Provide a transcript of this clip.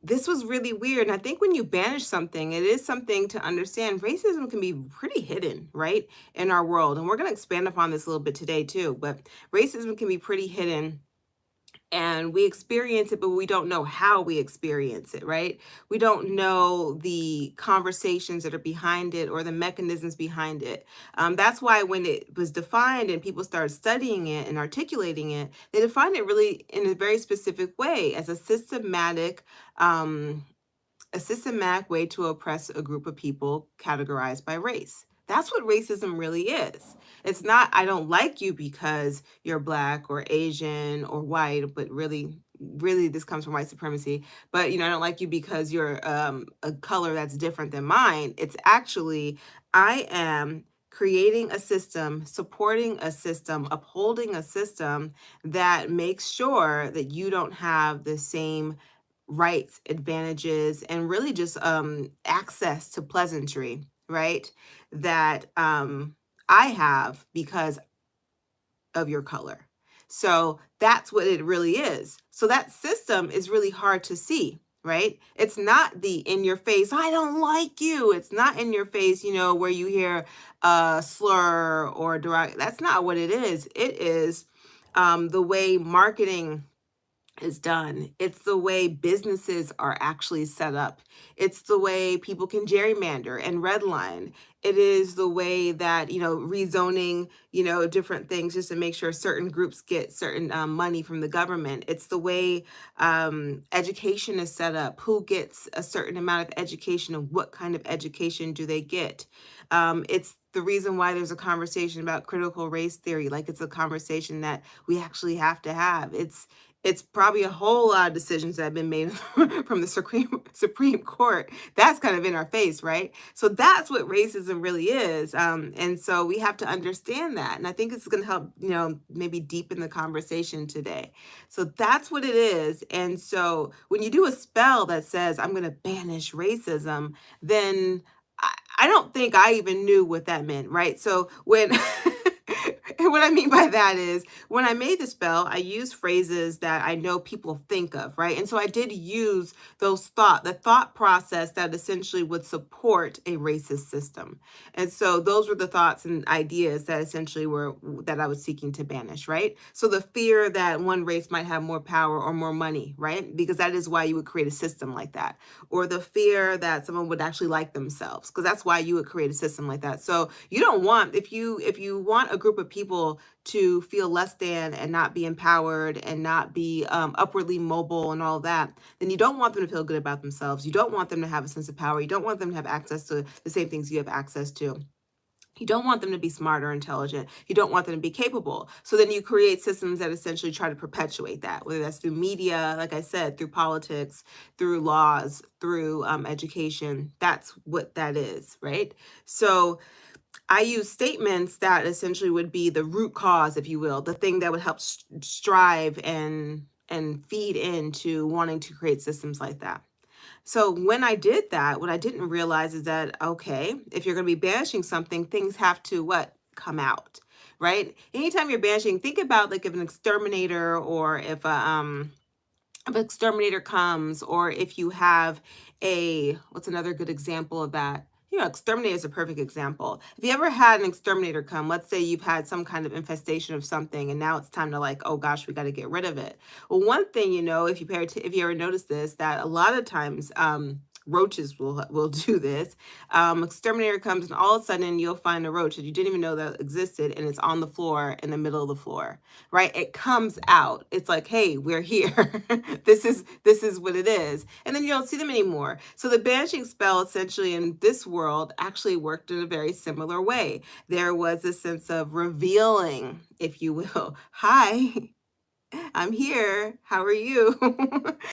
this was really weird. And I think when you banish something, it is something to understand. Racism can be pretty hidden, right, in our world. And we're going to expand upon this a little bit today, too. But racism can be pretty hidden, and we experience it, but we don't know how we experience it, right? We don't know the conversations that are behind it or the mechanisms behind it. That's why when it was defined and people started studying it and articulating it, they defined it really in a very specific way as um, a systematic way to oppress a group of people categorized by race. That's what racism really is. It's not, I don't like you because you're black or Asian or white, but really this comes from white supremacy. But I don't like you because you're a color that's different than mine. It's actually, I am creating a system, supporting a system, upholding a system that makes sure that you don't have the same rights, advantages, and really just access to pleasantry, right? That I have because of your color. So that's what it really is. So that system is really hard to see, right? It's not the in your face, I don't like you. It's not in your face, where you hear a slur or derog. That's not what it is. It is the way marketing is done. It's the way businesses are actually set up. It's the way people can gerrymander and redline. It is the way that, rezoning, different things just to make sure certain groups get certain money from the government. It's the way education is set up. Who gets a certain amount of education and what kind of education do they get? It's the reason why there's a conversation about critical race theory. Like it's a conversation that we actually have to have. It's probably a whole lot of decisions that have been made from the Supreme Court. That's kind of in our face, right? So that's what racism really is. And so we have to understand that. And I think it's going to help, maybe deepen the conversation today. So that's what it is. And so when you do a spell that says, I'm going to banish racism, then I don't think I even knew what that meant, right? So when and what I mean by that is when I made the spell, I used phrases that I know people think of, right? And so I did use the thought process that essentially would support a racist system. And so those were the thoughts and ideas that essentially were that I was seeking to banish, right? So the fear that one race might have more power or more money, right? Because that is why you would create a system like that. Or the fear that someone would actually like themselves, because that's why you would create a system like that. So you don't want, if you want a group of people to feel less than and not be empowered and not be upwardly mobile and all that, then you don't want them to feel good about themselves. You don't want them to have a sense of power. You don't want them to have access to the same things you have access to. You don't want them to be smart or intelligent. You don't want them to be capable. So then you create systems that essentially try to perpetuate that, whether that's through media, like I said, through politics, through laws, through education. That's what that is, right? So I use statements that essentially would be the root cause, if you will, the thing that would help strive and feed into wanting to create systems like that. So when I did that, what I didn't realize is that, okay, if you're going to be banishing something, things have to what? Come out, right? Anytime you're banishing, think about like if an exterminator or if an exterminator comes, or if you have what's another good example of that? Exterminator is a perfect example. If you ever had an exterminator come, let's say you've had some kind of infestation of something, and now it's time to like, oh gosh, we got to get rid of it. Well, one thing if you ever notice this, that a lot of times roaches will do this. Exterminator comes, and all of a sudden you'll find a roach that you didn't even know that existed, and it's on the floor in the middle of the floor, right? It comes out. It's like, hey, we're here. This is what it is. And then you don't see them anymore. So the banishing spell essentially in this world actually worked in a very similar way. There was a sense of revealing, if you will. Hi, I'm here. How are you?